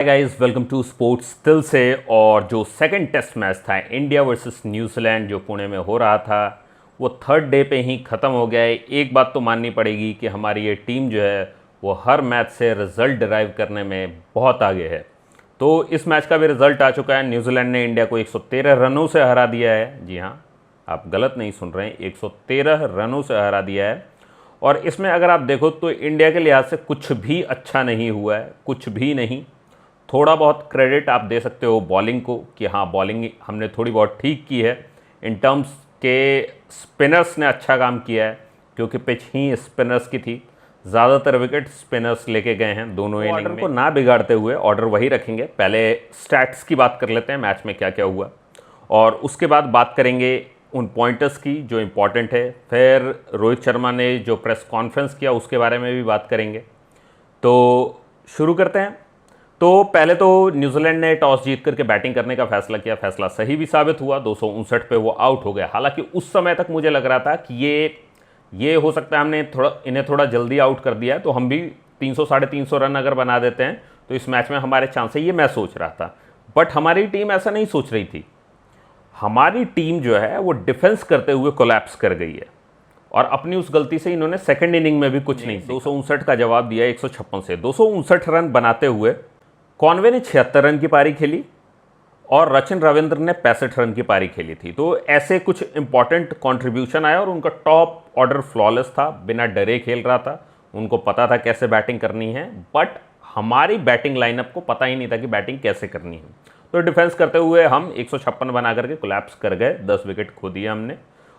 Guys, welcome to sports दिल से। और जो सेकंड टेस्ट मैच था इंडिया वर्सेस न्यूजीलैंड जो पुणे में हो रहा था वो थर्ड डे पे ही ख़त्म हो गया है। एक बात तो माननी पड़ेगी कि हमारी ये टीम जो है वो हर मैच से रिज़ल्ट डिराइव करने में बहुत आगे है। तो इस मैच का भी रिज़ल्ट आ चुका है। न्यूजीलैंड ने इंडिया को 113 रनों से हरा दिया है। जी हाँ, आप गलत नहीं सुन रहे हैं, 113 रनों से हरा दिया है। और इसमें अगर आप देखो तो इंडिया के लिहाज से कुछ भी अच्छा नहीं हुआ है, कुछ भी नहीं। थोड़ा बहुत क्रेडिट आप दे सकते हो बॉलिंग को कि हाँ, बॉलिंग हमने थोड़ी बहुत ठीक की है। इन टर्म्स के स्पिनर्स ने अच्छा काम किया है क्योंकि पिच ही स्पिनर्स की थी। ज़्यादातर विकेट स्पिनर्स लेके गए हैं दोनों इनिंग में। ऑर्डर को ना बिगाड़ते हुए ऑर्डर वही रखेंगे। पहले स्टैट्स की बात कर लेते हैं, मैच में क्या क्या हुआ, और उसके बाद बात करेंगे उन पॉइंटर्स की जो इम्पॉर्टेंट है। फिर रोहित शर्मा ने जो प्रेस कॉन्फ्रेंस किया उसके बारे में भी बात करेंगे। तो शुरू करते हैं। तो पहले तो न्यूजीलैंड ने टॉस जीत करके बैटिंग करने का फैसला किया। फैसला सही भी साबित हुआ, 259 पे वो आउट हो गया। हालांकि उस समय तक मुझे लग रहा था कि ये हो सकता है हमने इन्हें थोड़ा जल्दी आउट कर दिया है, तो हम भी 300 साढ़े 300 रन अगर बना देते हैं तो इस मैच में हमारे चांस है, ये मैं सोच रहा था। बट हमारी टीम ऐसा नहीं सोच रही थी। हमारी टीम जो है वो डिफेंस करते हुए कोलैप्स कर गई है और अपनी उस गलती से इन्होंने सेकंड इनिंग में भी कुछ नहीं 259 का जवाब दिया 156 से। 259 रन बनाते हुए कॉनवे ने 76 रन की पारी खेली और रचिन रविंद्र ने 65 रन की पारी खेली थी। तो ऐसे कुछ इंपॉर्टेंट कंट्रीब्यूशन आया और उनका टॉप ऑर्डर फ्लॉलेस था, बिना डरे खेल रहा था। उनको पता था कैसे बैटिंग करनी है, बट हमारी बैटिंग लाइनअप को पता ही नहीं था कि बैटिंग कैसे करनी है। तो डिफेंस करते हुए हम 156 बना करके कोलैप्स कर गए। 10 विकेट खो दिए हमने।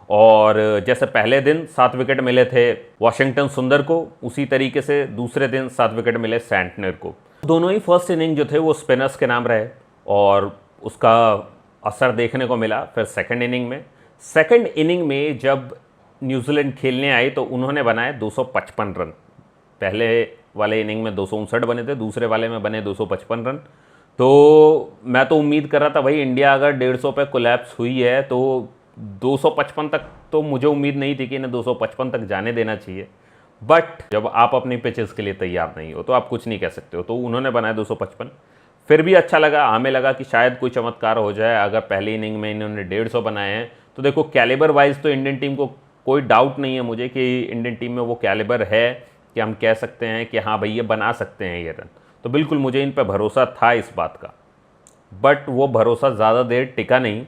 और जैसे पहले दिन 7 विकेट मिले थे वॉशिंगटन सुंदर को, उसी तरीके से दूसरे दिन 7 विकेट मिले सैंटनर को। दोनों ही फर्स्ट इनिंग जो थे वो स्पिनर्स के नाम रहे और उसका असर देखने को मिला। फिर सेकंड इनिंग में जब न्यूजीलैंड खेलने आई तो उन्होंने बनाए 255 रन। पहले वाले इनिंग में 259 बने थे, दूसरे वाले में बने 255 रन। तो मैं तो उम्मीद कर रहा था भाई, इंडिया अगर 150 पे कोलैप्स हुई है तो 255 तक तो मुझे उम्मीद नहीं थी कि इन्हें 255 तक जाने देना चाहिए। बट जब आप अपनी पिचेस के लिए तैयार नहीं हो तो आप कुछ नहीं कह सकते हो। तो उन्होंने बनाया 255। फिर भी अच्छा लगा, हमें लगा कि शायद कोई चमत्कार हो जाए। अगर पहली इनिंग में इन्होंने 150 बनाए हैं तो देखो, कैलिबर वाइज तो इंडियन टीम को कोई डाउट नहीं है मुझे कि इंडियन टीम में वो कैलिबर है कि हम कह सकते हैं कि हाँ भाई ये बना सकते हैं ये रन। तो बिल्कुल मुझे इन पर भरोसा था इस बात का। बट वो भरोसा ज़्यादा देर टिका नहीं,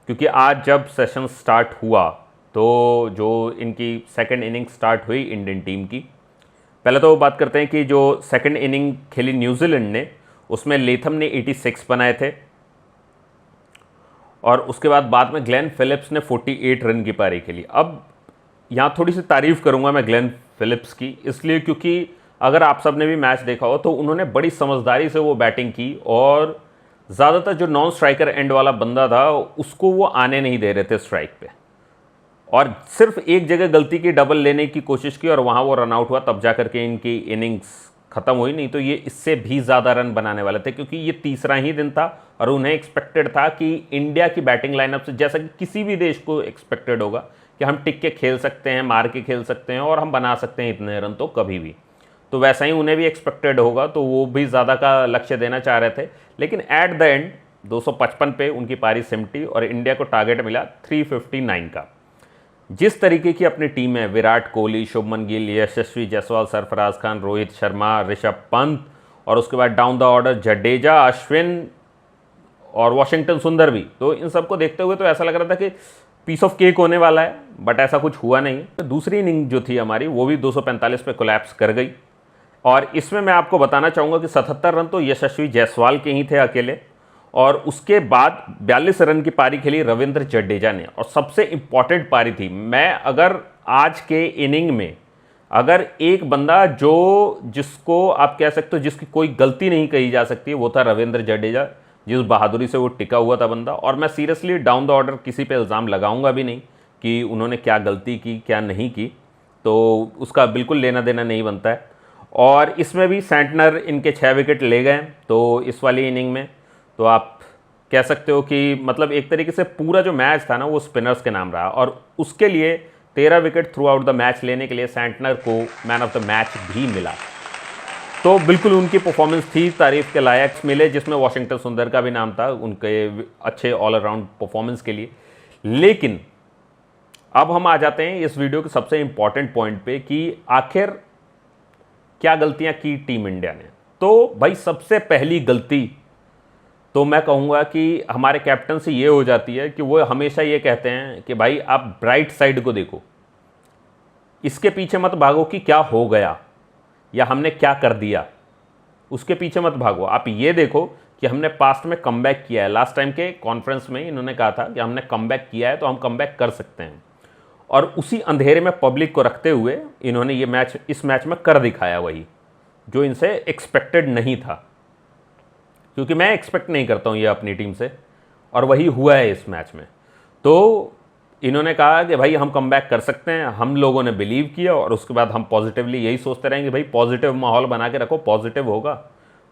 क्योंकि आज जब सेशन स्टार्ट हुआ तो जो इनकी सेकंड इनिंग स्टार्ट हुई इंडियन टीम की, पहले तो बात करते हैं कि जो सेकंड इनिंग खेली न्यूजीलैंड ने उसमें लेथम ने 86 बनाए थे और उसके बाद में ग्लेन फिलिप्स ने 48 रन की पारी खेली। अब यहाँ थोड़ी सी तारीफ़ करूँगा मैं ग्लेन फिलिप्स की, इसलिए क्योंकि अगर आप सब ने भी मैच देखा हो तो उन्होंने बड़ी समझदारी से वो बैटिंग की और ज़्यादातर जो नॉन स्ट्राइकर एंड वाला बंदा था उसको वो आने नहीं दे रहे थे स्ट्राइक पे, और सिर्फ एक जगह गलती की, डबल लेने की कोशिश की और वहाँ वो रन आउट हुआ, तब जा करके इनकी इनिंग्स ख़त्म हुई। नहीं तो ये इससे भी ज़्यादा रन बनाने वाले थे, क्योंकि ये तीसरा ही दिन था और उन्हें एक्सपेक्टेड था कि इंडिया की बैटिंग लाइनअप से, जैसा कि किसी भी देश को एक्सपेक्टेड होगा कि हम टिक के खेल सकते हैं, मार के खेल सकते हैं और हम बना सकते हैं इतने रन तो कभी भी, तो वैसा ही उन्हें भी एक्सपेक्टेड होगा। तो वो भी ज़्यादा का लक्ष्य देना चाह रहे थे, लेकिन एट द एंड 255 पे उनकी पारी सिमटी और इंडिया को टारगेट मिला 359 का। जिस तरीके की अपनी टीम है, विराट कोहली, शुभमन गिल, यशस्वी जायसवाल, सरफराज खान, रोहित शर्मा, ऋषभ पंत और उसके बाद down the order Jadeja, Ashwin और वॉशिंगटन सुंदर भी, तो इन सबको देखते हुए तो ऐसा लग रहा था कि पीस ऑफ केक होने वाला है, बट ऐसा कुछ हुआ नहीं। तो दूसरी इनिंग जो थी हमारी वो भी 245 पे कोलैप्स कर गई और इसमें मैं आपको बताना चाहूँगा कि 77 रन तो यशस्वी जायसवाल के ही थे अकेले और उसके बाद 42 रन की पारी खेली रविंद्र जडेजा ने और सबसे इंपॉर्टेंट पारी थी। मैं अगर आज के इनिंग में अगर एक बंदा जिसको आप कह सकते हो जिसकी कोई गलती नहीं कही जा सकती, वो था रविंद्र जडेजा, जिस बहादुरी से वो टिका हुआ था बंदा। और मैं सीरियसली डाउन द ऑर्डर किसी पे इल्ज़ाम लगाऊंगा भी नहीं कि उन्होंने क्या गलती की क्या नहीं की, तो उसका बिल्कुल लेना देना नहीं बनता है। और इसमें भी सैंटनर इनके 6 विकेट ले गए तो इस वाली इनिंग में, तो आप कह सकते हो कि मतलब एक तरीके से पूरा जो मैच था ना वो स्पिनर्स के नाम रहा और उसके लिए 13 wicket through out the match लेने के लिए सैंटनर को मैन ऑफ द मैच भी मिला। तो बिल्कुल उनकी परफॉर्मेंस थी तारीफ के लायक मिले, जिसमें वॉशिंगटन सुंदर का भी नाम था उनके अच्छे ऑल अराउंड परफॉर्मेंस के लिए। लेकिन अब हम आ जाते हैं इस वीडियो के सबसे इंपॉर्टेंट पॉइंट पे कि आखिर क्या गलतियां की टीम इंडिया ने। तो भाई सबसे पहली गलती तो मैं कहूँगा कि हमारे कैप्टन से ये हो जाती है कि वो हमेशा ये कहते हैं कि भाई आप ब्राइट साइड को देखो, इसके पीछे मत भागो कि क्या हो गया या हमने क्या कर दिया, उसके पीछे मत भागो। आप ये देखो कि हमने पास्ट में कमबैक किया है। लास्ट टाइम के कॉन्फ्रेंस में इन्होंने कहा था कि हमने कमबैक किया है तो हम कमबैक कर सकते हैं, और उसी अंधेरे में पब्लिक को रखते हुए इन्होंने ये इस मैच में कर दिखाया, वही जो इनसे एक्सपेक्टेड नहीं था, क्योंकि मैं एक्सपेक्ट नहीं करता हूँ ये अपनी टीम से, और वही हुआ है इस मैच में। तो इन्होंने कहा कि भाई हम कमबैक कर सकते हैं, हम लोगों ने बिलीव किया, और उसके बाद हम पॉजिटिवली यही सोचते रहेंगे भाई पॉजिटिव माहौल बना के रखो, पॉजिटिव होगा।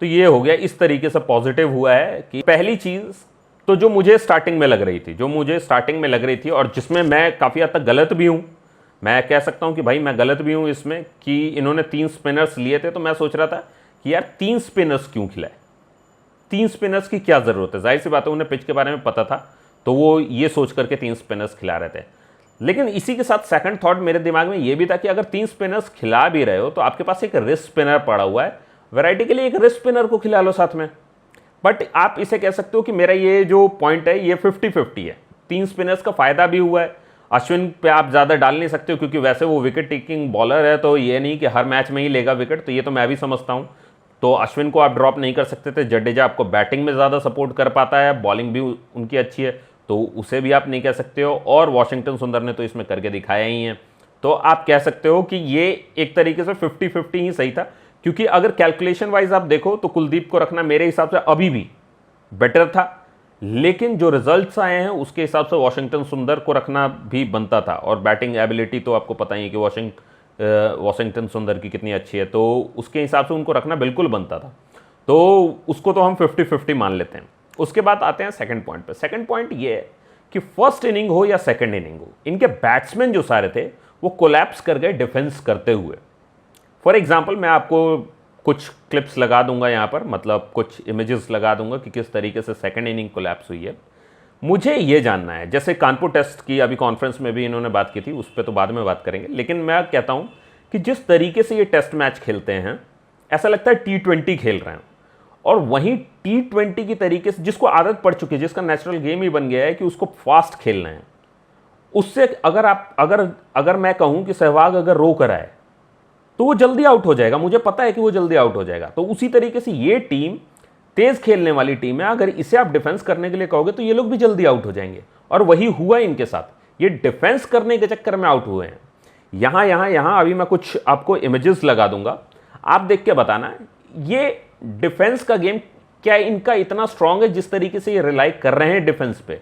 तो ये हो गया, इस तरीके से पॉजिटिव हुआ है कि पहली चीज़ तो जो मुझे स्टार्टिंग में लग रही थी और जिसमें मैं काफ़ी हद तक गलत भी हूँ, मैं कह सकता हूँ कि भाई मैं गलत भी हूँ इसमें, कि इन्होंने 3 स्पिनर्स लिए थे। तो मैं सोच रहा था कि यार 3 स्पिनर्स क्यों खिलाए, 3 स्पिनर्स की क्या ज़रूरत है। जाहिर सी बात है उन्हें पिच के बारे में पता था, तो वो ये सोच करके 3 स्पिनर्स खिला रहे थे। लेकिन इसी के साथ सेकंड थॉट मेरे दिमाग में ये भी था कि अगर 3 स्पिनर्स खिला भी रहे हो तो आपके पास एक रिस्ट स्पिनर पड़ा हुआ है, वैरायटी के लिए एक रिस्ट स्पिनर को खिला लो साथ में। बट आप इसे कह सकते हो कि मेरा ये जो पॉइंट है ये 50-50 है। 3 स्पिनर्स का फ़ायदा भी हुआ है। अश्विन पे आप ज़्यादा डाल नहीं सकते हो क्योंकि वैसे वो विकेट टेकिंग बॉलर है, तो ये नहीं कि हर मैच में ही लेगा विकेट, तो ये तो मैं भी समझता हूँ। तो अश्विन को आप ड्रॉप नहीं कर सकते थे। जडेजा आपको बैटिंग में ज़्यादा सपोर्ट कर पाता है, बॉलिंग भी उनकी अच्छी है, तो उसे भी आप नहीं कह सकते हो। और वॉशिंगटन सुंदर ने तो इसमें करके दिखाया ही है। तो आप कह सकते हो कि ये एक तरीके से 50-50 ही सही था, क्योंकि अगर कैलकुलेशन वाइज आप देखो तो कुलदीप को रखना मेरे हिसाब से अभी भी बेटर था, लेकिन जो रिजल्ट्स आए हैं उसके हिसाब से वॉशिंगटन सुंदर को रखना भी बनता था। और बैटिंग एबिलिटी तो आपको पता ही है कि वॉशिंगटन सुंदर की कितनी अच्छी है, तो उसके हिसाब से उनको रखना बिल्कुल बनता था। तो उसको तो हम 50-50 मान लेते हैं। उसके बाद आते हैं सेकंड पॉइंट पे। सेकंड पॉइंट ये है कि फर्स्ट इनिंग हो या सेकंड इनिंग हो, इनके बैट्समैन जो सारे थे वो कोलैप्स कर गए डिफेंस करते हुए। फॉर एग्जाम्पल मैं आपको कुछ क्लिप्स लगा दूंगा यहाँ पर, मतलब कुछ इमेजेस लगा दूंगा कि किस तरीके से सेकंड इनिंग कोलैप्स हुई है। मुझे ये जानना है, जैसे कानपुर टेस्ट की अभी कॉन्फ्रेंस में भी इन्होंने बात की थी, उस पर तो बाद में बात करेंगे, लेकिन मैं कहता हूँ कि जिस तरीके से ये टेस्ट मैच खेलते हैं ऐसा लगता है T20 खेल रहे हैं। और वहीं T20 की तरीके से जिसको आदत पड़ चुकी है, जिसका नेचुरल गेम ही बन गया है कि उसको फास्ट खेलना है, उससे अगर मैं कहूँ कि सहवाग अगर रो कर आए तो वो जल्दी आउट हो जाएगा, मुझे पता है कि वो जल्दी आउट हो जाएगा। तो उसी तरीके से ये टीम तेज खेलने वाली टीम है, अगर इसे आप डिफेंस करने के लिए कहोगे तो ये लोग भी जल्दी आउट हो जाएंगे। और वही हुआ इनके साथ, ये डिफेंस करने के चक्कर में आउट हुए हैं। यहां अभी मैं कुछ आपको इमेजेस लगा दूंगा, आप देख के बताना ये डिफेंस का गेम क्या इनका इतना स्ट्रांग है जिस तरीके से ये रिलाई कर रहे हैं डिफेंस पे।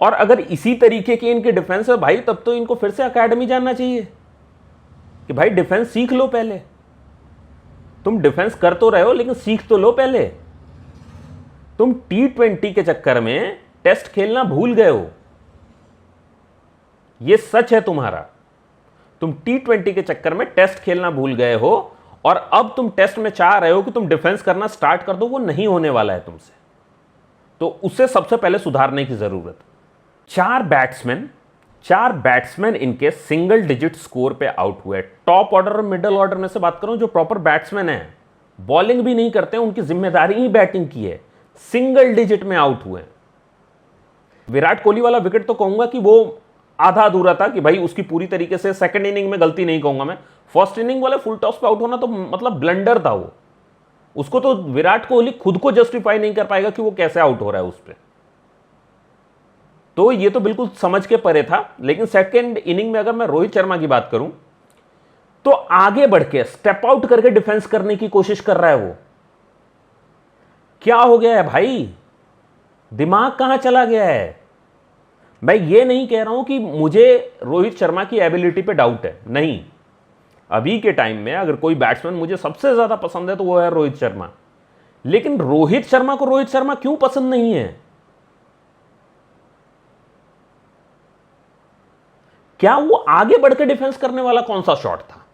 और अगर इसी तरीके की इनकी डिफेंस है भाई, तब तो इनको फिर से अकेडमी जाना चाहिए कि भाई डिफेंस सीख लो पहले। तुम डिफेंस कर तो रहे हो लेकिन सीख तो लो पहले। तुम T20 के चक्कर में टेस्ट खेलना भूल गए हो, यह सच है तुम्हारा। तुम T20 के चक्कर में टेस्ट खेलना भूल गए हो, और अब तुम टेस्ट में चाह रहे हो कि तुम डिफेंस करना स्टार्ट कर दो, वो नहीं होने वाला है तुमसे। तो उससे सबसे पहले सुधारने की जरूरत। 4 बैट्समैन इनके सिंगल डिजिट स्कोर पे आउट हुए। टॉप ऑर्डर और मिडिल ऑर्डर में से बात करूं, जो प्रॉपर बैट्समैन हैं, बॉलिंग भी नहीं करते हैं, उनकी जिम्मेदारी ही बैटिंग की है, सिंगल डिजिट में आउट हुए। विराट कोहली वाला विकेट तो कहूंगा कि वो आधा अधूरा था, कि भाई उसकी पूरी तरीके से सेकंड इनिंग में गलती नहीं कहूंगा मैं। फर्स्ट इनिंग वाले फुल टॉस पे आउट होना तो मतलब ब्लंडर था वो। उसको तो विराट कोहली खुद को जस्टिफाई नहीं कर पाएगा कि वो कैसे आउट हो रहा है उस पर। तो ये तो बिल्कुल समझ के परे था। लेकिन सेकंड इनिंग में अगर मैं रोहित शर्मा की बात करूं तो आगे बढ़ के स्टेप आउट करके डिफेंस करने की कोशिश कर रहा है वो। क्या हो गया है भाई, दिमाग कहां चला गया है। मैं ये नहीं कह रहा हूं कि मुझे रोहित शर्मा की एबिलिटी पे डाउट है, नहीं। अभी के टाइम में अगर कोई बैट्समैन मुझे सबसे ज्यादा पसंद है तो वो है रोहित शर्मा। लेकिन रोहित शर्मा को रोहित शर्मा क्यों पसंद नहीं है? क्या वो आगे बढ़कर डिफेंस करने वाला कौन सा शॉट था?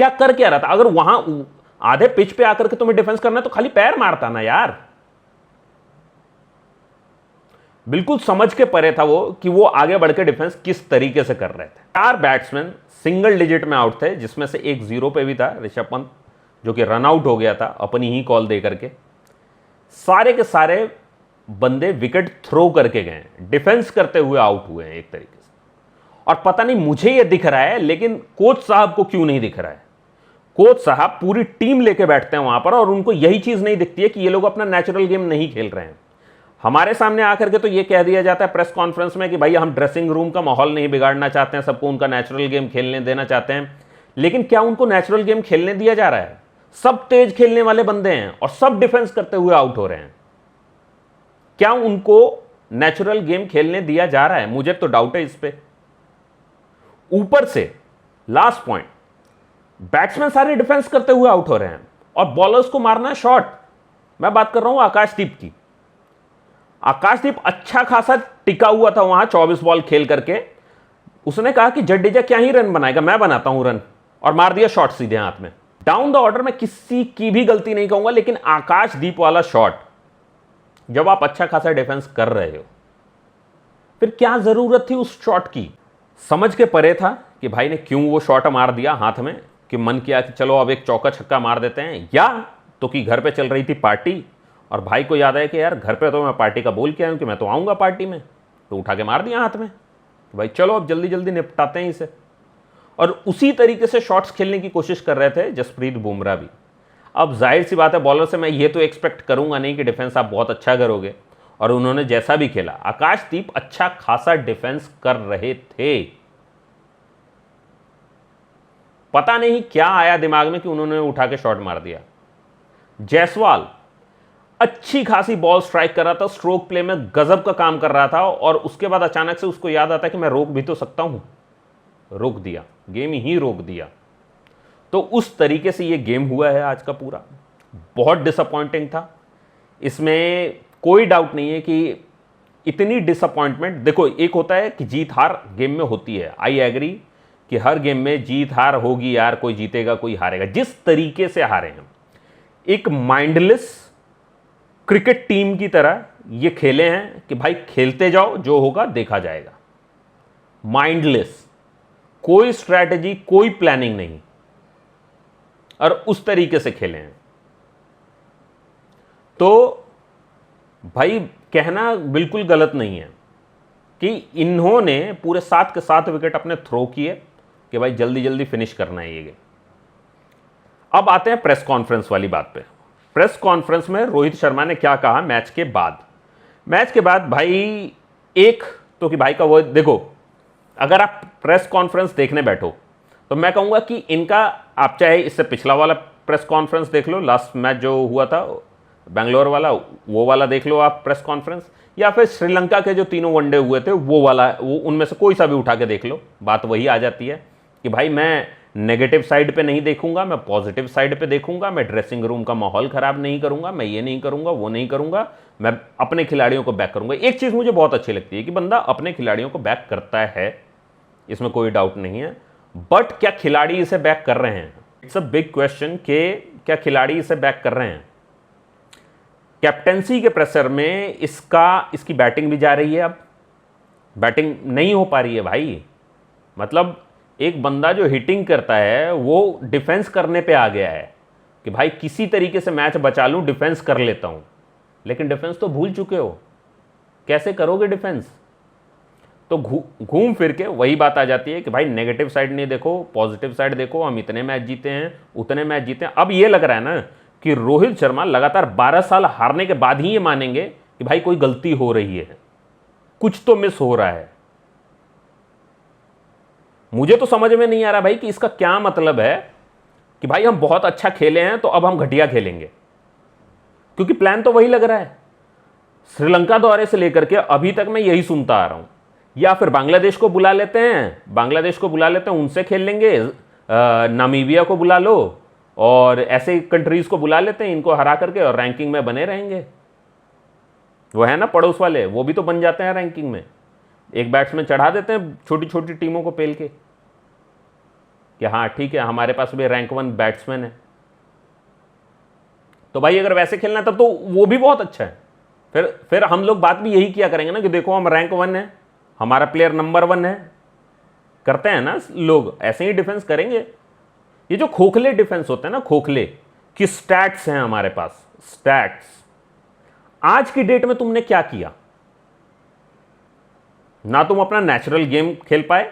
क्या कर क्या रहा था? अगर वहां आधे पिच पे आकर के तुम्हें डिफेंस करना है तो खाली पैर मारता ना यार। बिल्कुल समझ के परे था वो कि वो आगे बढ़ के डिफेंस किस तरीके से कर रहे थे। 4 बैट्समैन सिंगल डिजिट में आउट थे, जिसमें से एक 0 पे भी था, ऋषभ पंत, जो कि रन आउट हो गया था अपनी ही कॉल दे करके। सारे के सारे बंदे विकेट थ्रो करके गए, डिफेंस करते हुए आउट हुए हैं एक तरीके से। और पता नहीं मुझे ये दिख रहा है, लेकिन कोच साहब को क्यों नहीं दिख रहा है। कोच साहब पूरी टीम लेके बैठते हैं वहां पर और उनको यही चीज नहीं दिखती है कि ये लोग अपना नेचुरल गेम नहीं खेल रहे हैं। हमारे सामने आकर के तो ये कह दिया जाता है प्रेस कॉन्फ्रेंस में कि भाई हम ड्रेसिंग रूम का माहौल नहीं बिगाड़ना चाहते हैं, सबको उनका नेचुरल गेम खेलने देना चाहते हैं। लेकिन क्या उनको नेचुरल गेम खेलने दिया जा रहा है? सब तेज खेलने वाले बंदे हैं और सब डिफेंस करते हुए आउट हो रहे हैं। क्या उनको नेचुरल गेम खेलने दिया जा रहा है? मुझे तो डाउट है इस पे। ऊपर से लास्ट पॉइंट, बैट्समैन सारे डिफेंस करते हुए आउट हो रहे हैं और बॉलर्स को मारना है शॉट। मैं बात कर रहा हूं आकाशदीप की। आकाशदीप अच्छा खासा टिका हुआ था वहां 24 बॉल खेल करके। उसने कहा कि जडेजा क्या ही रन बनाएगा, मैं बनाता हूं रन, और मार दिया शॉट सीधे हाथ में। डाउन द ऑर्डर में किसी की भी गलती नहीं कहूंगा, लेकिन आकाशदीप वाला शॉट, जब आप अच्छा खासा डिफेंस कर रहे हो, फिर क्या जरूरत थी उस शॉट की? समझ के परे था कि भाई ने क्यों वो शॉट मार दिया हाथ में, कि मन किया कि चलो अब एक चौका छक्का मार देते हैं, या तो कि घर पे चल रही थी पार्टी और भाई को याद है कि यार घर पे तो मैं पार्टी का बोल के आया हूं कि मैं तो आऊंगा पार्टी में, तो उठा के मार दिया हाथ में कि भाई चलो अब जल्दी जल्दी निपटाते हैं इसे। और उसी तरीके से शॉट्स खेलने की कोशिश कर रहे थे जसप्रीत बुमराह भी। अब जाहिर सी बात है, बॉलर से मैं ये तो एक्सपेक्ट करूंगा नहीं कि डिफेंस आप बहुत अच्छा करोगे, और उन्होंने जैसा भी खेला, आकाशदीप अच्छा खासा डिफेंस कर रहे थे। पता नहीं क्या आया दिमाग में कि उन्होंने उठा के शॉट मार दिया। जायसवाल अच्छी खासी बॉल स्ट्राइक कर रहा था, स्ट्रोक प्ले में गजब का काम कर रहा था, और उसके बाद अचानक से उसको याद आता कि मैं रोक भी तो सकता हूं। रोक दिया, गेम ही रोक दिया। तो उस तरीके से ये गेम हुआ है आज का पूरा। बहुत डिसअपॉइंटिंग था, इसमें कोई डाउट नहीं है कि इतनी डिसअपॉइंटमेंट, देखो एक होता है कि जीत हार गेम में होती है, आई एग्री कि हर गेम में जीत हार होगी यार, कोई जीतेगा कोई हारेगा। जिस तरीके से हारे हैं, एक माइंडलेस क्रिकेट टीम की तरह ये खेले हैं कि भाई खेलते जाओ, जो होगा देखा जाएगा। माइंडलेस, कोई स्ट्रैटेजी, कोई प्लानिंग नहीं, और उस तरीके से खेले हैं। तो भाई कहना बिल्कुल गलत नहीं है कि इन्होंने पूरे 7 के 7 विकेट अपने थ्रो किए कि भाई जल्दी जल्दी फिनिश करना है ये गेम। अब आते हैं प्रेस कॉन्फ्रेंस वाली बात पे। प्रेस कॉन्फ्रेंस में रोहित शर्मा ने क्या कहा मैच के बाद? मैच के बाद भाई एक तो कि भाई का वो देखो, अगर आप प्रेस कॉन्फ्रेंस देखने बैठो तो मैं कहूंगा कि इनका, आप चाहे इससे पिछला वाला प्रेस कॉन्फ्रेंस देख लो, लास्ट मैच जो हुआ था बेंगलोर वाला, वो वाला देख लो आप प्रेस कॉन्फ्रेंस, या फिर श्रीलंका के जो 3 वनडे हुए थे वो वाला, वो उनमें से कोई सा भी उठा के देख लो, बात वही आ जाती है कि भाई मैं नेगेटिव साइड पे नहीं देखूंगा, मैं पॉजिटिव साइड पे देखूंगा, मैं ड्रेसिंग रूम का माहौल खराब नहीं करूंगा, मैं ये नहीं करूंगा, वो नहीं करूंगा, मैं अपने खिलाड़ियों को बैक करूंगा। एक चीज़ मुझे बहुत अच्छी लगती है कि बंदा अपने खिलाड़ियों को बैक करता है, इसमें कोई डाउट नहीं है, बट क्या खिलाड़ी इसे बैक कर रहे हैं? इट्स अ बिग क्वेश्चन कि क्या खिलाड़ी इसे बैक कर रहे हैं? कैप्टेंसी के प्रेशर में इसकी बैटिंग भी जा रही है, अब बैटिंग नहीं हो पा रही है भाई। मतलब एक बंदा जो हिटिंग करता है वो डिफेंस करने पे आ गया है कि भाई किसी तरीके से मैच बचा लूं, डिफेंस कर लेता हूं, लेकिन डिफेंस तो भूल चुके हो, कैसे करोगे डिफेंस? तो घूम फिर के वही बात आ जाती है कि भाई नेगेटिव साइड नहीं देखो, पॉजिटिव साइड देखो, हम इतने मैच जीते हैं, उतने मैच जीते हैं। अब ये लग रहा है ना कि रोहित शर्मा लगातार 12 साल हारने के बाद ही ये मानेंगे कि भाई कोई गलती हो रही है, कुछ तो मिस हो रहा है। मुझे तो समझ में नहीं आ रहा भाई कि इसका क्या मतलब है कि भाई हम बहुत अच्छा खेले हैं तो अब हम घटिया खेलेंगे, क्योंकि प्लान तो वही लग रहा है। श्रीलंका दौरे से लेकर के अभी तक मैं यही सुनता आ रहा हूं, या फिर बांग्लादेश को बुला लेते हैं, उनसे खेल लेंगे, नामीबिया को बुला लो और ऐसे कंट्रीज को बुला लेते हैं, इनको हरा करके और रैंकिंग में बने रहेंगे। वो है ना पड़ोस वाले, वो भी तो बन जाते हैं रैंकिंग में, एक बैट्समैन चढ़ा देते हैं छोटी छोटी टीमों को पेल के। कि हाँ ठीक है हमारे पास भी रैंक 1 बैट्समैन है। तो भाई अगर वैसे खेलना है तब तो वो भी बहुत अच्छा है। फिर हम लोग बात भी यही किया करेंगे ना कि देखो हम रैंक 1 है, हमारा प्लेयर नंबर 1 है। करते हैं ना लोग, ऐसे ही डिफेंस करेंगे। ये जो खोखले डिफेंस होते हैं ना, खोखले कि स्टैट्स हैं हमारे पास, स्टैट्स। आज की डेट में तुमने क्या किया? ना तुम अपना नेचुरल गेम खेल पाए,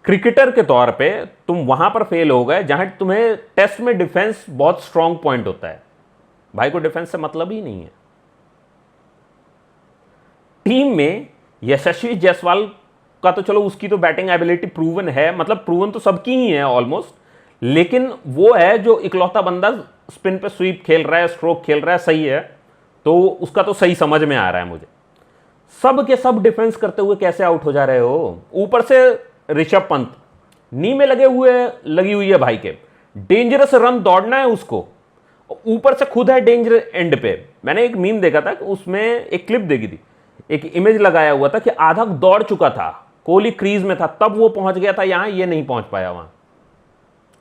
क्रिकेटर के तौर पे तुम वहां पर फेल हो गए जहां तुम्हें टेस्ट में डिफेंस बहुत स्ट्रांग पॉइंट होता है। भाई को डिफेंस से मतलब ही नहीं है। टीम में यशस्वी जायसवाल का तो चलो उसकी तो बैटिंग एबिलिटी प्रूवन है, मतलब प्रूवन तो सबकी ही है ऑलमोस्ट, लेकिन वो है जो इकलौता बंदा स्पिन पे स्वीप खेल रहा है, स्ट्रोक खेल रहा है, सही है, तो उसका तो सही समझ में आ रहा है मुझे। सब के सब डिफेंस करते हुए कैसे आउट हो जा रहे हो? ऊपर से ऋषभ पंत नी में लगी हुई है भाई के, डेंजरस रन दौड़ना है उसको, ऊपर से खुद है डेंजर एंड पे। मैंने एक मीम देखा था, उसमें एक क्लिप देखी थी, एक इमेज लगाया हुआ था कि आधा दौड़ चुका था, कोहली क्रीज में था, तब वो पहुंच गया था यहां, ये नहीं पहुंच पाया वहां।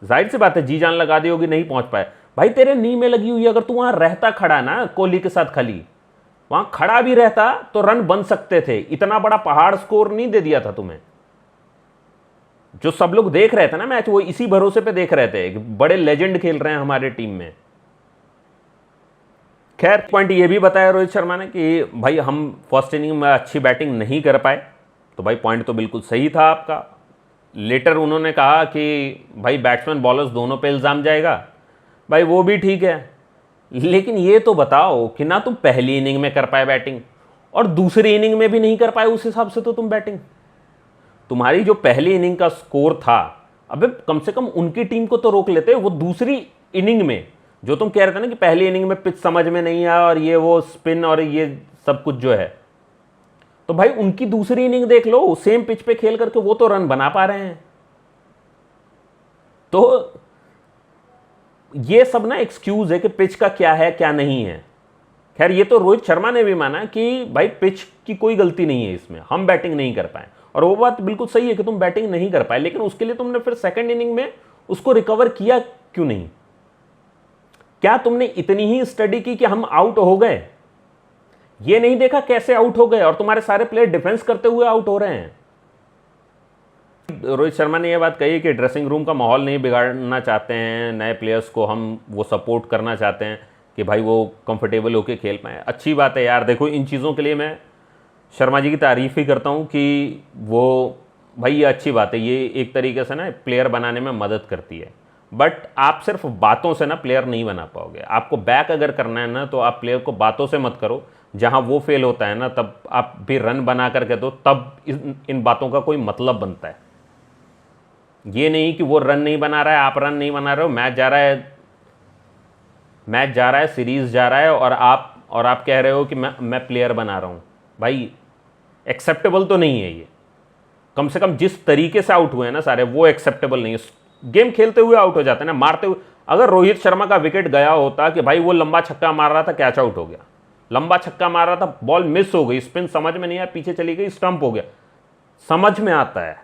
जाहिर सी बात है जी जान लगा दी होगी, नहीं पहुंच पाया। भाई तेरे नी में लगी हुई, अगर तू वहां रहता खड़ा ना कोहली के साथ, खाली वहां खड़ा भी रहता तो रन बन सकते थे। इतना बड़ा पहाड़ स्कोर नहीं दे दिया था तुम्हें। जो सब लोग देख रहे थे ना मैच, वो इसी भरोसे पे देख रहे थे कि बड़े लेजेंड खेल रहे हैं हमारे टीम में। खैर पॉइंट ये भी बताया रोहित शर्मा ने कि भाई हम फर्स्ट इनिंग में अच्छी बैटिंग नहीं कर पाए, तो भाई पॉइंट तो बिल्कुल सही था आपका। लेटर उन्होंने कहा कि भाई बैट्समैन बॉलर्स दोनों पे इल्ज़ाम जाएगा, भाई वो भी ठीक है, लेकिन ये तो बताओ कि ना तुम पहली इनिंग में कर पाए बैटिंग और दूसरी इनिंग में भी नहीं कर पाए, उस हिसाब से तो तुम बैटिंग, तुम्हारी जो पहली इनिंग का स्कोर था, अबे कम से कम उनकी टीम को तो रोक लेते। वो दूसरी इनिंग में जो तुम कह रहे थे ना कि पहली इनिंग में पिच समझ में नहीं आया और ये वो स्पिन और ये सब कुछ जो है, तो भाई उनकी दूसरी इनिंग देख लो, सेम पिच पे खेल करके वो तो रन बना पा रहे हैं। तो ये सब ना एक्सक्यूज है कि पिच का क्या है क्या नहीं है। खैर ये तो रोहित शर्मा ने भी माना कि भाई पिच की कोई गलती नहीं है इसमें, हम बैटिंग नहीं कर पाए, और वो बात बिल्कुल सही है कि तुम बैटिंग नहीं कर पाए, लेकिन उसके लिए तुमने फिर सेकंड इनिंग में उसको रिकवर किया क्यों नहीं? क्या तुमने इतनी ही स्टडी की कि हम आउट हो गए? ये नहीं देखा कैसे आउट हो गए और तुम्हारे सारे प्लेयर डिफेंस करते हुए आउट हो रहे हैं। रोहित शर्मा ने यह बात कही कि ड्रेसिंग रूम का माहौल नहीं बिगाड़ना चाहते हैं, नए प्लेयर्स को हम वो सपोर्ट करना चाहते हैं कि भाई वो कंफर्टेबल होके खेल पाएँ। अच्छी बात है यार, देखो इन चीज़ों के लिए मैं शर्मा जी की तारीफ़ ही करता हूँ कि वो भाई ये अच्छी बात है, ये एक तरीके से ना प्लेयर बनाने में मदद करती है। बट आप सिर्फ बातों से ना प्लेयर नहीं बना पाओगे, आपको बैक अगर करना है ना तो आप प्लेयर को बातों से मत करो, जहाँ वो फेल होता है ना तब आप भी रन बना करके दो, तब इन बातों का कोई मतलब बनता है। ये नहीं कि वो रन नहीं बना रहा है, आप रन नहीं बना रहे हो, मैच जा रहा है, सीरीज जा रहा है, और आप कह रहे हो कि मैं प्लेयर बना रहा हूँ। भाई एक्सेप्टेबल तो नहीं है ये, कम से कम जिस तरीके से आउट हुए हैं ना सारे, वो एक्सेप्टेबल नहीं है। गेम खेलते हुए आउट हो जाते हैं ना, मारते हुए। अगर रोहित शर्मा का विकेट गया होता कि भाई वो लंबा छक्का मार रहा था, कैच आउट हो गया, लंबा छक्का मार रहा था, बॉल मिस हो गई, स्पिन समझ में नहीं आया, पीछे चली गई, स्टंप हो गया, समझ में आता है।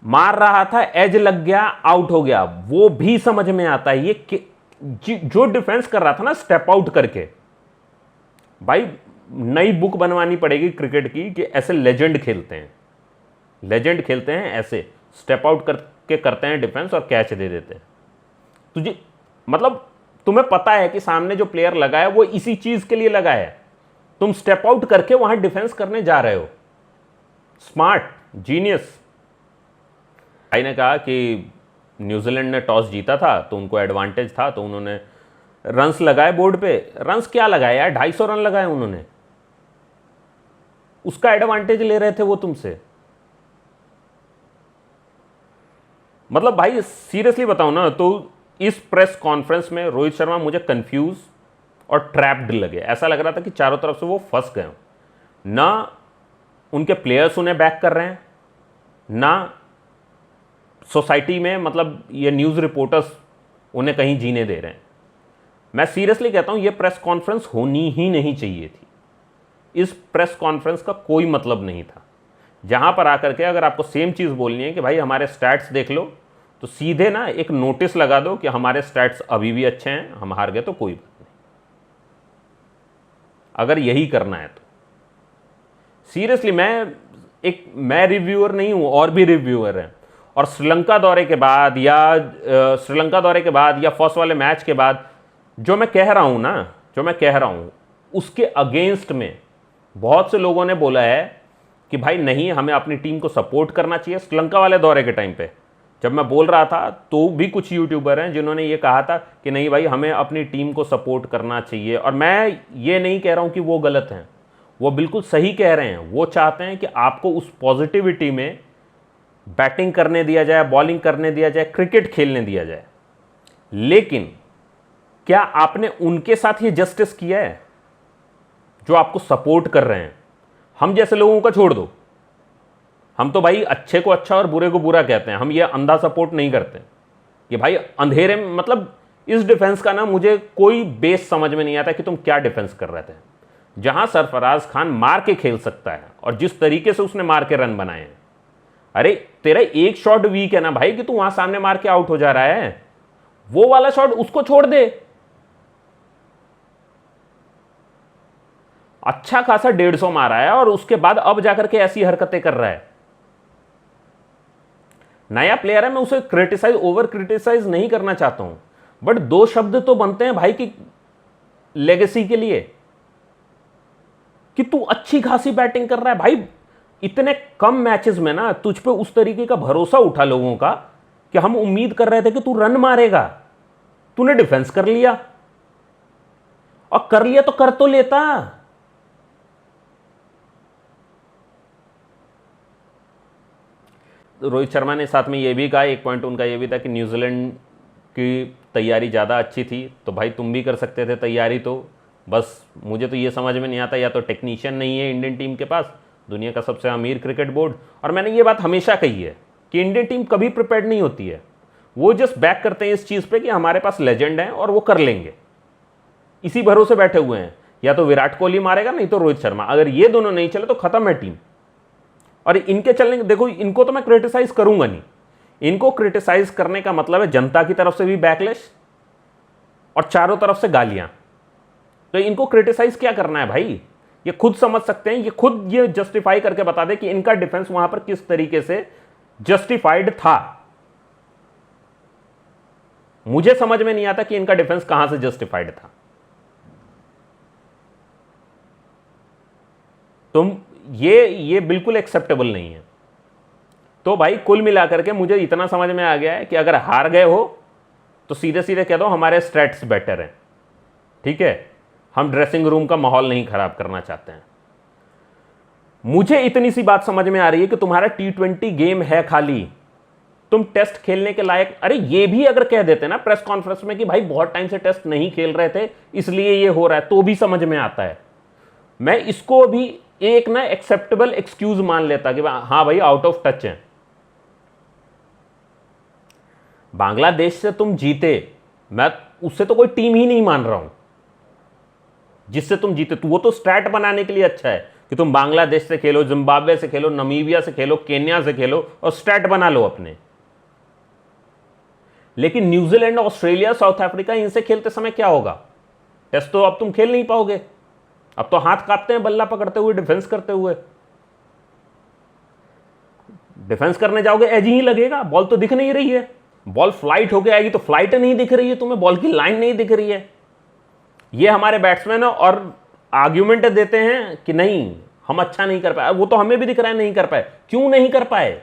मार रहा था, एज लग गया, आउट हो गया, वो भी समझ में आता है। ये जो डिफेंस कर रहा था ना स्टेप आउट करके, भाई नई बुक बनवानी पड़ेगी क्रिकेट की कि ऐसे लेजेंड खेलते हैं, ऐसे स्टेप आउट करके करते हैं डिफेंस और कैच दे देते हैं। तुझे मतलब तुम्हें पता है कि सामने जो प्लेयर लगा है वो इसी चीज के लिए लगा है, तुम स्टेप आउट करके वहां डिफेंस करने जा रहे हो। Smart, genius. भाई ने कहा कि न्यूजीलैंड ने टॉस जीता था तो उनको एडवांटेज था, तो उन्होंने रन्स लगाए बोर्ड पे। रन्स क्या लगाए यार, 250 रन लगाए उन्होंने, उसका एडवांटेज ले रहे थे वो तुमसे। मतलब भाई सीरियसली बताऊं ना तो इस प्रेस कॉन्फ्रेंस में रोहित शर्मा मुझे कंफ्यूज और ट्रैप्ड लगे। ऐसा लग रहा था कि चारों तरफ से वो फंस गए, ना उनके प्लेयर्स उन्हें बैक कर रहे हैं, ना सोसाइटी में मतलब ये न्यूज़ रिपोर्टर्स उन्हें कहीं जीने दे रहे हैं। मैं सीरियसली कहता हूं ये प्रेस कॉन्फ्रेंस होनी ही नहीं चाहिए थी। इस प्रेस कॉन्फ्रेंस का कोई मतलब नहीं था, जहां पर आकर के अगर आपको सेम चीज़ बोलनी है कि भाई हमारे स्टैट्स देख लो तो सीधे ना एक नोटिस लगा दो कि हमारे स्टैट्स अभी भी अच्छे हैं, हम हार गए तो कोई बात नहीं, अगर यही करना है तो। सीरियसली मैं रिव्यूअर नहीं हूं, और भी रिव्यूअर हैं, और श्रीलंका दौरे के बाद या फर्स्ट वाले मैच के बाद जो मैं कह रहा हूं उसके अगेंस्ट में बहुत से लोगों ने बोला है कि भाई नहीं, हमें अपनी टीम को सपोर्ट करना चाहिए। श्रीलंका वाले दौरे के टाइम पे जब मैं बोल रहा था तो भी कुछ यूट्यूबर हैं जिन्होंने ये कहा था कि नहीं भाई, हमें अपनी टीम को सपोर्ट करना चाहिए। और मैं ये नहीं कह रहा हूं कि वो गलत हैं, वो बिल्कुल सही कह रहे हैं। वो चाहते हैं कि आपको उस पॉजिटिविटी में बैटिंग करने दिया जाए, बॉलिंग करने दिया जाए, क्रिकेट खेलने दिया जाए। लेकिन क्या आपने उनके साथ ये जस्टिस किया है जो आपको सपोर्ट कर रहे हैं? हम जैसे लोगों का छोड़ दो, हम तो भाई अच्छे को अच्छा और बुरे को बुरा कहते हैं, हम ये अंधा सपोर्ट नहीं करते कि भाई अंधेरे में, मतलब इस डिफेंस का ना मुझे कोई बेस समझ में नहीं आता कि तुम क्या डिफेंस कर रहे थे। जहां सरफराज खान मार के खेल सकता है और जिस तरीके से उसने मार के रन बनाए हैं, अरे तेरा एक शॉट वीक है ना भाई कि तू वहां सामने मार के आउट हो जा रहा है, वो वाला शॉट उसको छोड़ दे। अच्छा खासा 150 मारा है और उसके बाद अब जाकर के ऐसी हरकतें कर रहा है। नया प्लेयर है, मैं उसे ओवर क्रिटिसाइज नहीं करना चाहता हूं, बट दो शब्द तो बनते हैं भाई की लेगेसी के लिए कि तू अच्छी खासी बैटिंग कर रहा है। भाई इतने कम मैचेस में ना तुझ पे उस तरीके का भरोसा उठा लोगों का कि हम उम्मीद कर रहे थे कि तू रन मारेगा, तूने डिफेंस कर लिया, और कर लिया तो कर तो लेता। रोहित शर्मा ने साथ में यह भी कहा, एक पॉइंट उनका यह भी था कि न्यूजीलैंड की तैयारी ज़्यादा अच्छी थी, तो भाई तुम भी कर सकते थे तैयारी। तो बस मुझे तो ये समझ में नहीं आता, या तो टेक्नीशियन नहीं है इंडियन टीम के पास, दुनिया का सबसे अमीर क्रिकेट बोर्ड। और मैंने ये बात हमेशा कही है कि इंडियन टीम कभी प्रिपेयर्ड नहीं होती है, वो जस्ट बैक करते हैं इस चीज़ पे कि हमारे पास लेजेंड हैं और वो कर लेंगे, इसी भरोसे बैठे हुए हैं। या तो विराट कोहली मारेगा, नहीं तो रोहित शर्मा, अगर ये दोनों नहीं चले तो खत्म है टीम। और इनके चलने, देखो इनको तो मैं क्रिटिसाइज करूंगा नहीं, इनको क्रिटिसाइज करने का मतलब है जनता की तरफ से भी बैकलैश और चारों तरफ से गालियां। तो इनको क्रिटिसाइज क्या करना है भाई, ये खुद समझ सकते हैं, ये खुद ये जस्टिफाई करके बता दे कि इनका डिफेंस वहां पर किस तरीके से जस्टिफाइड था। मुझे समझ में नहीं आता कि इनका डिफेंस कहां से जस्टिफाइड था। तुम ये बिल्कुल एक्सेप्टेबल नहीं है। तो भाई कुल मिलाकर के मुझे इतना समझ में आ गया है कि अगर हार गए हो तो सीधे सीधे कह दो हमारे स्ट्रैट्स बेटर हैं, ठीक है, हम ड्रेसिंग रूम का माहौल नहीं खराब करना चाहते हैं। मुझे इतनी सी बात समझ में आ रही है कि तुम्हारा T20 गेम है खाली, तुम टेस्ट खेलने के लायक। अरे ये भी अगर कह देते ना प्रेस कॉन्फ्रेंस में कि भाई बहुत टाइम से टेस्ट नहीं खेल रहे थे इसलिए ये हो रहा है, तो भी समझ में आता है। मैं इसको भी एक ना एक्सेप्टेबल एक्सक्यूज मान लेता कि हाँ भाई आउट ऑफ टच है। बांग्लादेश से तुम जीते, मैं उससे तो कोई टीम ही नहीं मान रहा हूं जिससे तुम जीते। तो वो तो स्ट्रैट बनाने के लिए अच्छा है कि तुम बांग्लादेश से खेलो, जिम्बाब्वे से खेलो, नमीबिया से खेलो, केन्या से खेलो और स्ट्रैट बना लो अपने। लेकिन न्यूजीलैंड, ऑस्ट्रेलिया, साउथ अफ्रीका, इनसे खेलते समय क्या होगा? टेस्ट तो अब तुम खेल नहीं पाओगे, अब तो हाथ कांपते हैं बल्ला पकड़ते हुए, डिफेंस करते हुए। डिफेंस करने जाओगे एज ही लगेगा, बॉल तो दिख नहीं रही है, बॉल फ्लाइट होके आएगी तो फ्लाइट नहीं दिख रही है तुम्हें, बॉल की लाइन नहीं दिख रही है। ये हमारे बैट्समैन और आर्ग्यूमेंट देते हैं कि नहीं हम अच्छा नहीं कर पाए, वो तो हमें भी दिख रहा है नहीं कर पाए। क्यों नहीं कर पाए?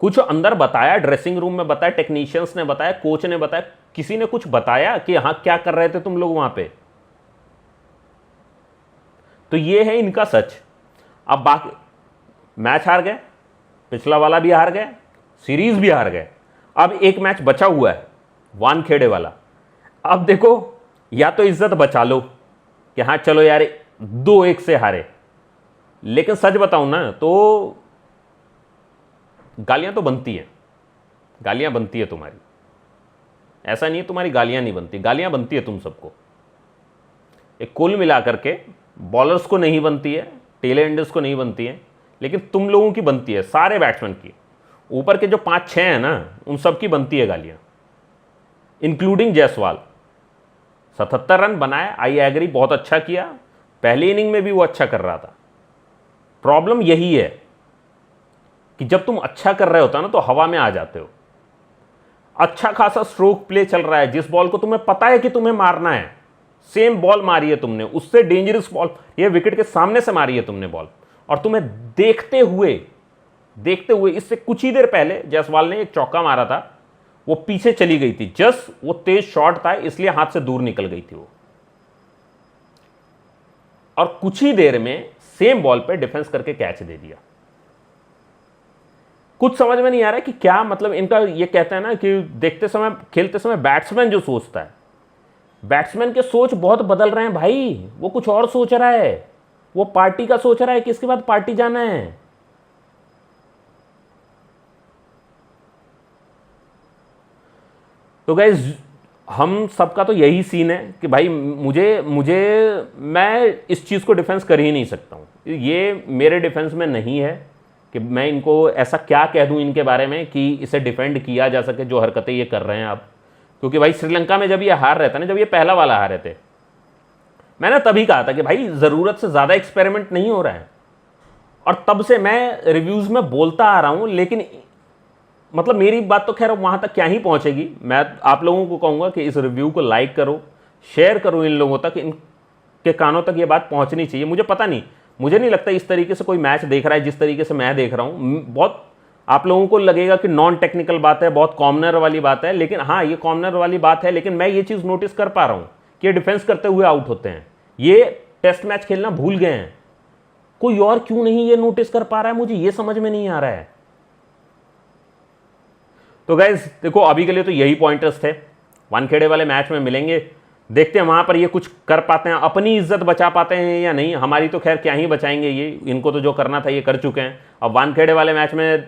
कुछ अंदर बताया, ड्रेसिंग रूम में बताया, टेक्नीशियंस ने बताया, कोच ने बताया, किसी ने कुछ बताया कि हाँ क्या कर रहे थे तुम लोग वहां पे? तो ये है इनका सच। अब बाकी मैच हार गए, पिछला वाला भी हार गए, सीरीज भी हार गए, अब एक मैच बचा हुआ है वानखेड़े वाला। अब देखो, या तो इज्जत बचा लो कि हाँ चलो यार 2-1 से हारे, लेकिन सच बताऊं ना तो गालियां तो बनती हैं, गालियां बनती है तुम्हारी, ऐसा नहीं है तुम्हारी गालियां नहीं बनती, गालियां बनती है तुम सबको। एक कुल मिलाकर के बॉलर्स को नहीं बनती है, टेल एंडर्स को नहीं बनती है, लेकिन तुम लोगों की बनती है, सारे बैट्समैन की। ऊपर के जो 5-6 हैं ना, उन सब की बनती है गालियां, इंक्लूडिंग जायसवाल। 77 रन बनाए, आई एग्री, बहुत अच्छा किया, पहली इनिंग में भी वो अच्छा कर रहा था। प्रॉब्लम यही है कि जब तुम अच्छा कर रहे होता ना तो हवा में आ जाते हो। अच्छा खासा स्ट्रोक प्ले चल रहा है, जिस बॉल को तुम्हें पता है कि तुम्हें मारना है, सेम बॉल मारी है तुमने, उससे डेंजरस बॉल, ये विकेट के सामने से मारी है तुमने बॉल, और तुम्हें देखते हुए इससे कुछ ही देर पहले जायसवाल ने एक चौका मारा था, वो पीछे चली गई थी, जस्ट वो तेज शॉट था इसलिए हाथ से दूर निकल गई थी वो, और कुछ ही देर में सेम बॉल पे डिफेंस करके कैच दे दिया। कुछ समझ में नहीं आ रहा है कि क्या मतलब इनका। ये कहते हैं ना कि देखते समय, खेलते समय बैट्समैन जो सोचता है, बैट्समैन के सोच बहुत बदल रहे हैं भाई। वो कुछ और सोच रहा है, वो पार्टी का सोच रहा है कि इसके बाद पार्टी जाना है। तो गाइस, हम सबका तो यही सीन है कि भाई मैं इस चीज़ को डिफेंस कर ही नहीं सकता हूँ। ये मेरे डिफेंस में नहीं है कि मैं इनको ऐसा क्या कह दूँ इनके बारे में कि इसे डिफेंड किया जा सके, जो हरकतें ये कर रहे हैं अब। क्योंकि भाई श्रीलंका में जब ये हार रहे थे ना, जब ये पहला वाला हार रहे थे, मैंने तभी कहा था कि भाई ज़रूरत से ज़्यादा एक्सपेरिमेंट नहीं हो रहा है, और तब से मैं रिव्यूज़ में बोलता आ रहा हूँ। लेकिन मतलब मेरी बात तो खैर वहाँ तक क्या ही पहुँचेगी। मैं आप लोगों को कहूँगा कि इस रिव्यू को लाइक करो, शेयर करो इन लोगों तक, इनके कानों तक ये बात पहुँचनी चाहिए। मुझे नहीं लगता इस तरीके से कोई मैच देख रहा है जिस तरीके से मैं देख रहा हूँ। बहुत आप लोगों को लगेगा कि नॉन टेक्निकल बात है, बहुत कॉमनर वाली बात है, लेकिन हाँ, ये कॉमनर वाली बात है, लेकिन मैं ये चीज़ नोटिस कर पा रहा हूँ कि ये डिफेंस करते हुए आउट होते हैं। ये टेस्ट मैच खेलना भूल गए हैं। कोई और क्यों नहीं ये नोटिस कर पा रहा है, मुझे ये समझ में नहीं आ रहा है। तो गाइज देखो, अभी के लिए तो यही पॉइंटर्स थे। वानखेड़े वाले मैच में मिलेंगे, देखते हैं वहाँ पर ये कुछ कर पाते हैं, अपनी इज्जत बचा पाते हैं या नहीं। हमारी तो खैर क्या ही बचाएंगे ये, इनको तो जो करना था ये कर चुके हैं। अब वानखेड़े वाले मैच में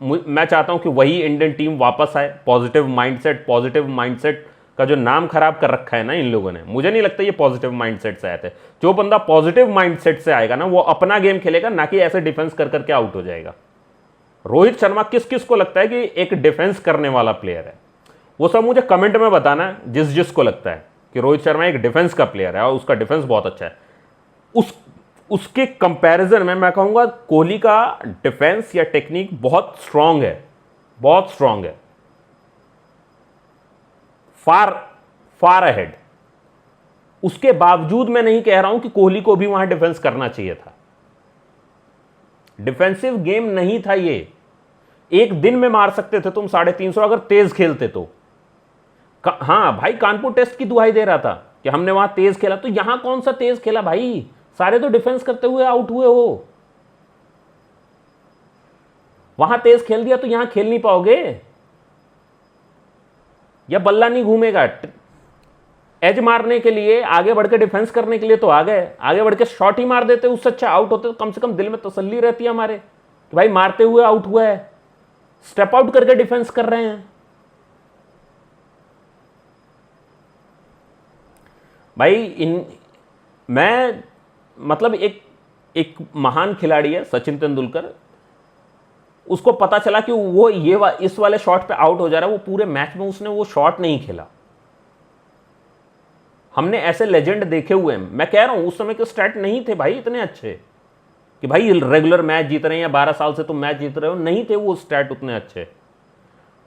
मैं चाहता हूँ कि वही इंडियन टीम वापस आए। पॉजिटिव माइंडसेट का जो नाम खराब कर रखा है ना इन लोगों ने, मुझे नहीं लगता ये पॉजिटिव माइंडसेट से आए थे। जो बंदा पॉजिटिव माइंडसेट से आएगा ना, वो अपना गेम खेलेगा, ना कि ऐसे डिफेंस कर करके आउट हो जाएगा। रोहित शर्मा किस किस को लगता है कि एक डिफेंस करने वाला प्लेयर है, वो सब मुझे कमेंट में बताना, जिस को लगता है कि रोहित शर्मा एक डिफेंस का प्लेयर है और उसका डिफेंस बहुत अच्छा है। उसके कंपैरिजन में मैं कहूँगा कोहली का डिफेंस या टेक्निक बहुत स्ट्रांग है, फार अहेड। उसके बावजूद मैं नहीं कह रहा हूं कि कोहली को भी वहां डिफेंस करना चाहिए था। डिफेंसिव गेम नहीं था ये। एक दिन में मार सकते थे तुम 350 अगर तेज खेलते तो। हाँ भाई, कानपुर टेस्ट की दुहाई दे रहा था कि हमने वहां तेज खेला, तो यहां कौन सा तेज खेला भाई? सारे तो डिफेंस करते हुए आउट हुए हो। वहां तेज खेल दिया तो यहां खेल नहीं पाओगे, या बल्ला नहीं घूमेगा। एज मारने के लिए, आगे बढ़ के डिफेंस करने के लिए तो आ गए, आगे बढ़ के शॉट ही मार देते, उससे अच्छा आउट होते तो कम से कम दिल में तसल्ली रहती है हमारे कि भाई मारते हुए आउट हुआ है, स्टेप आउट करके डिफेंस कर रहे हैं। भाई मैं मतलब एक महान खिलाड़ी है सचिन तेंदुलकर, उसको पता चला कि वो इस वाले शॉट पे आउट हो जा रहा है, वो पूरे मैच में उसने वो शॉट नहीं खेला। हमने ऐसे लेजेंड देखे हुए हैं। मैं कह रहा हूं उस समय के स्टैट नहीं थे भाई इतने अच्छे कि भाई रेगुलर मैच जीत रहे हैं, या 12 साल से तुम मैच जीत रहे हो, नहीं थे वो स्टैट उतने अच्छे।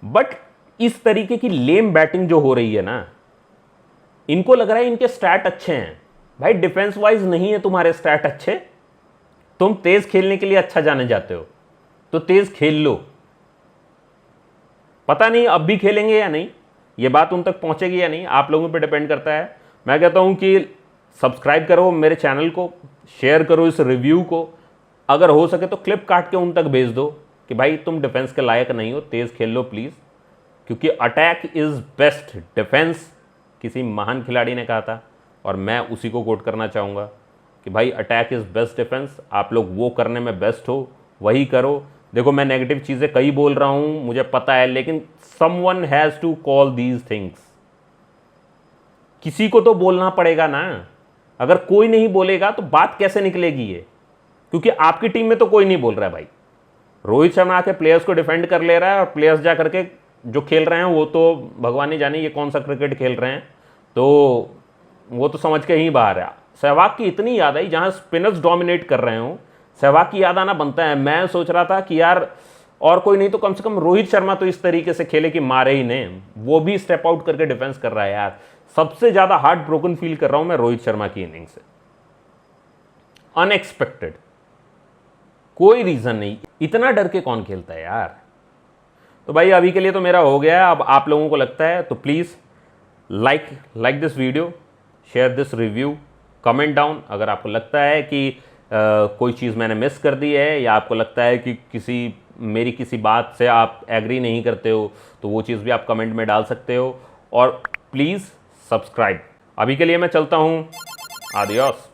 बट इस तरीके की लेम बैटिंग जो हो रही है ना, इनको लग रहा है इनके स्टैट अच्छे हैं। भाई डिफेंस वाइज नहीं है तुम्हारे स्टैट अच्छे, तुम तेज खेलने के लिए अच्छा जाने जाते हो, तो तेज खेल लो। पता नहीं अब भी खेलेंगे या नहीं, ये बात उन तक पहुंचेगी या नहीं, आप लोगों पे डिपेंड करता है। मैं कहता हूं कि सब्सक्राइब करो मेरे चैनल को, शेयर करो इस रिव्यू को, अगर हो सके तो क्लिप काट के उन तक भेज दो कि भाई तुम डिफेंस के लायक नहीं हो, तेज खेल लो प्लीज़, क्योंकि अटैक इज़ बेस्ट डिफेंस, किसी महान खिलाड़ी ने कहा था, और मैं उसी को कोट करना चाहूँगा कि भाई अटैक इज़ बेस्ट डिफेंस। आप लोग वो करने में बेस्ट हो, वही करो। देखो मैं नेगेटिव चीज़ें कई बोल रहा हूँ, मुझे पता है, लेकिन someone has to call these things. किसी को तो बोलना पड़ेगा ना। अगर कोई नहीं बोलेगा तो बात कैसे निकलेगी ये? क्योंकि आपकी टीम में तो कोई नहीं बोल रहा है भाई। रोहित शर्मा आके प्लेयर्स को डिफेंड कर ले रहा है और प्लेयर्स जा करके जो खेल रहे हैं वो तो भगवान ही जाने ये कौन सा क्रिकेट खेल रहे हैं, तो वो तो समझ के ही बाहर है। सहवाग की इतनी याद आई, जहाँ स्पिनर्स डोमिनेट कर रहे हो सहवाग की याद आना बनता है। मैं सोच रहा था कि यार और कोई नहीं तो कम से कम रोहित शर्मा तो इस तरीके से खेले कि मारे ही नहीं, वो भी स्टेप आउट करके डिफेंस कर रहा है। यार सबसे ज़्यादा हार्ट ब्रोकन फील कर रहा हूं मैं रोहित शर्मा की इनिंग से। अनएक्सपेक्टेड, कोई रीज़न नहीं, इतना डर के कौन खेलता है यार। तो भाई अभी के लिए तो मेरा हो गया है। अब आप लोगों को लगता है तो please like this video, share this review, comment down अगर आपको लगता है कि कोई चीज़ मैंने मिस कर दी है, या आपको लगता है कि मेरी किसी बात से आप एग्री नहीं करते हो, तो वो चीज़ भी आप कमेंट में डाल सकते हो। और प्लीज़ सब्सक्राइब। अभी के लिए मैं चलता हूँ, आदियोस।